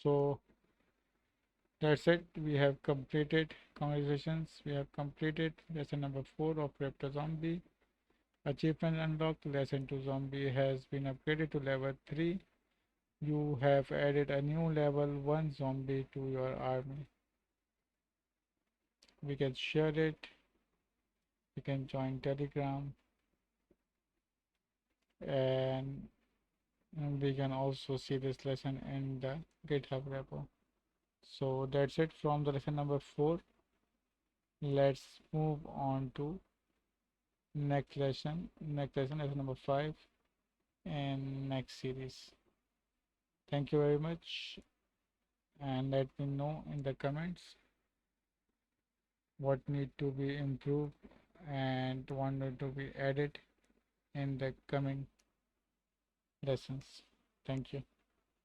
So that's it. We have completed. Congratulations. We have completed lesson number 4 of Raptor Zombie. Achievement unlocked. Lesson 2 Zombie has been upgraded to level 3. You have added a new level 1 zombie to your army. We can share it. You can join Telegram, and we can also see this lesson in the GitHub repo. So that's it from the lesson number 4. Let's move on to next lesson, lesson number 5 in next series. Thank you very much, and let me know in the comments what need to be improved and what need to be added in the coming lessons. Thank you.